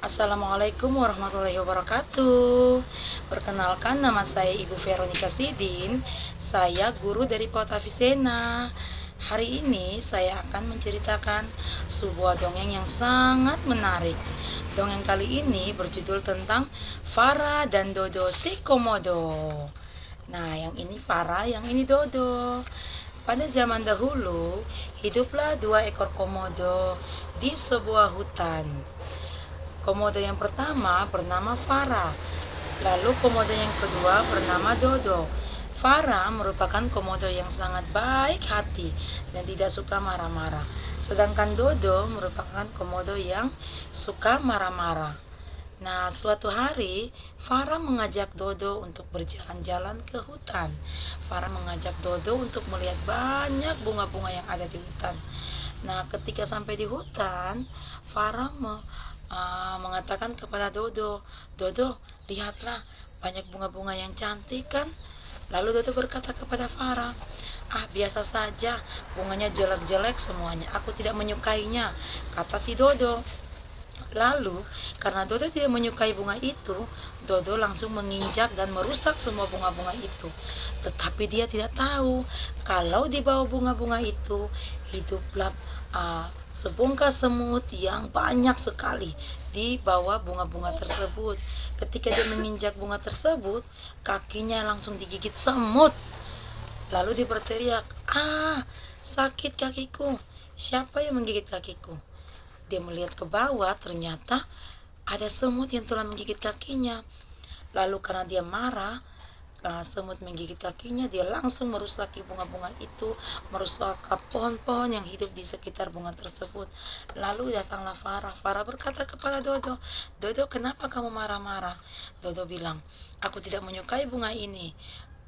Assalamualaikum warahmatullahi wabarakatuh. Perkenalkan, nama saya Ibu Veronica Sidin. Saya guru dari PAUD Avicenna. Hari ini saya akan menceritakan sebuah dongeng yang sangat menarik. Dongeng kali ini berjudul tentang Farah dan Dodo si Komodo. Nah, yang ini Farah, yang ini Dodo. Pada zaman dahulu, hiduplah dua ekor komodo di sebuah hutan. Komodo yang pertama bernama Farah, lalu komodo yang kedua bernama Dodo. Farah merupakan komodo yang sangat baik hati dan tidak suka marah-marah. Sedangkan Dodo merupakan komodo yang suka marah-marah. Nah, suatu hari Farah mengajak Dodo untuk berjalan-jalan ke hutan. Farah mengajak Dodo untuk melihat banyak bunga-bunga yang ada di hutan. Nah, ketika sampai di hutan, Farah mengatakan kepada Dodo, "Dodo, lihatlah, banyak bunga-bunga yang cantik kan?" Lalu Dodo berkata kepada Farah, "Ah, biasa saja, bunganya jelek-jelek semuanya, aku tidak menyukainya," kata si Dodo. Lalu, karena Dodo tidak menyukai bunga itu, Dodo langsung menginjak dan merusak semua bunga-bunga itu. Tetapi dia tidak tahu kalau di bawah bunga-bunga itu hiduplah sebongkah semut yang banyak sekali di bawah bunga-bunga tersebut. Ketika dia menginjak bunga tersebut, kakinya langsung digigit semut. Lalu dia berteriak, "Ah, sakit kakiku. Siapa yang menggigit kakiku?" Dia melihat ke bawah, ternyata ada semut yang telah menggigit kakinya. Lalu karena dia marah, semut menggigit kakinya, dia langsung merusaki bunga-bunga itu, merusak pohon-pohon yang hidup di sekitar bunga tersebut. Lalu datanglah Farah. Farah berkata kepada Dodo, "Dodo, kenapa kamu marah-marah?" Dodo bilang, "Aku tidak menyukai bunga ini,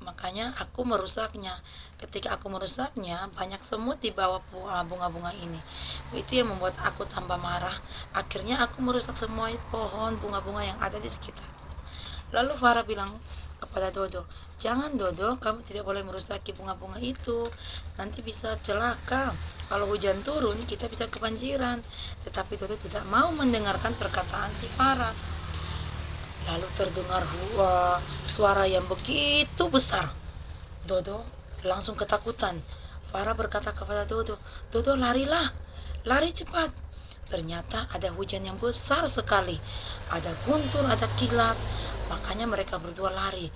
makanya aku merusaknya. Ketika aku merusaknya, banyak semut di bawah bunga-bunga ini. Itu yang membuat aku tambah marah. Akhirnya aku merusak semua pohon bunga-bunga yang ada di sekitar." Lalu Farah bilang kepada Dodo, "Jangan Dodo, kamu tidak boleh merusaki bunga-bunga itu. Nanti bisa celaka. Kalau hujan turun, kita bisa kebanjiran." Tetapi Dodo tidak mau mendengarkan perkataan si Farah. Lalu terdengar suara yang begitu besar. Dodo langsung ketakutan. Farah berkata kepada Dodo, "Dodo, larilah, lari cepat." Ternyata ada hujan yang besar sekali. Ada guntur, ada kilat. Makanya mereka berdua lari.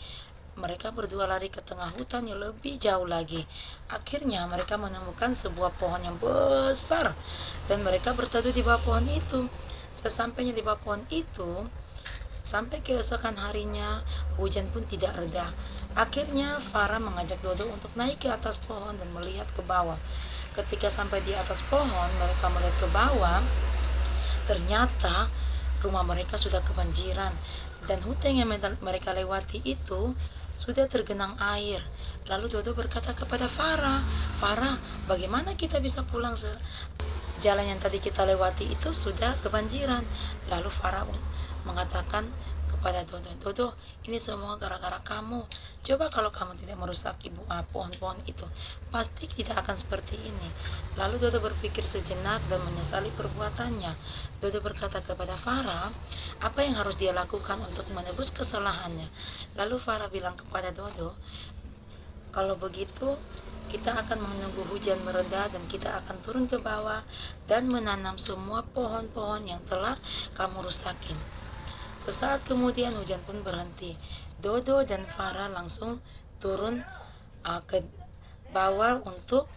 Mereka berdua lari ke tengah hutan yang lebih jauh lagi. Akhirnya mereka menemukan sebuah pohon yang besar. Dan mereka berteduh di bawah pohon itu. Sesampainya di bawah pohon itu, sampai keesokan harinya, hujan pun tidak reda. Akhirnya Farah mengajak Dodo untuk naik ke atas pohon dan melihat ke bawah. Ketika sampai di atas pohon, mereka melihat ke bawah. Ternyata rumah mereka sudah kebanjiran dan hutan yang mereka lewati itu sudah tergenang air. Lalu Dodo berkata kepada Farah, "Farah, bagaimana kita bisa pulang? Jalan yang tadi kita lewati itu sudah kebanjiran." Lalu Farah mengatakan kepada Dodo, "Dodo, ini semua gara-gara kamu. Coba kalau kamu tidak merusaki pohon-pohon itu, pasti tidak akan seperti ini." Lalu Dodo berpikir sejenak dan menyesali perbuatannya. Dodo berkata kepada Farah, apa yang harus dia lakukan untuk menebus kesalahannya. Lalu Farah bilang kepada Dodo, "Kalau begitu, kita akan menunggu hujan mereda dan kita akan turun ke bawah dan menanam semua pohon-pohon yang telah kamu rusakin." Sesaat kemudian hujan pun berhenti. Dodo dan Farah langsung turun ke bawah untuk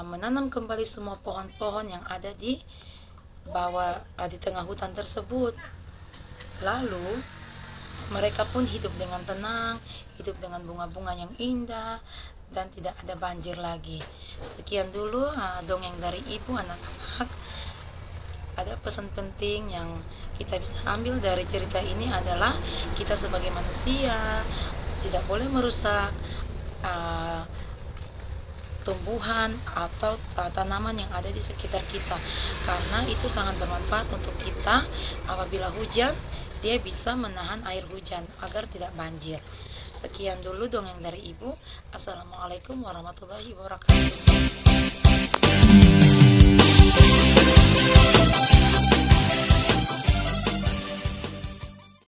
menanam kembali semua pohon-pohon yang ada di bawah, di tengah hutan tersebut. Lalu mereka pun hidup dengan tenang, hidup dengan bunga-bunga yang indah, dan tidak ada banjir lagi. Sekian dulu dongeng dari ibu, anak-anak. Ada pesan penting yang kita bisa ambil dari cerita ini adalah kita sebagai manusia tidak boleh merusak tumbuhan atau tanaman yang ada di sekitar kita, karena itu sangat bermanfaat untuk kita. Apabila hujan, dia bisa menahan air hujan agar tidak banjir. Sekian dulu dongeng dari ibu. Assalamualaikum warahmatullahi wabarakatuh.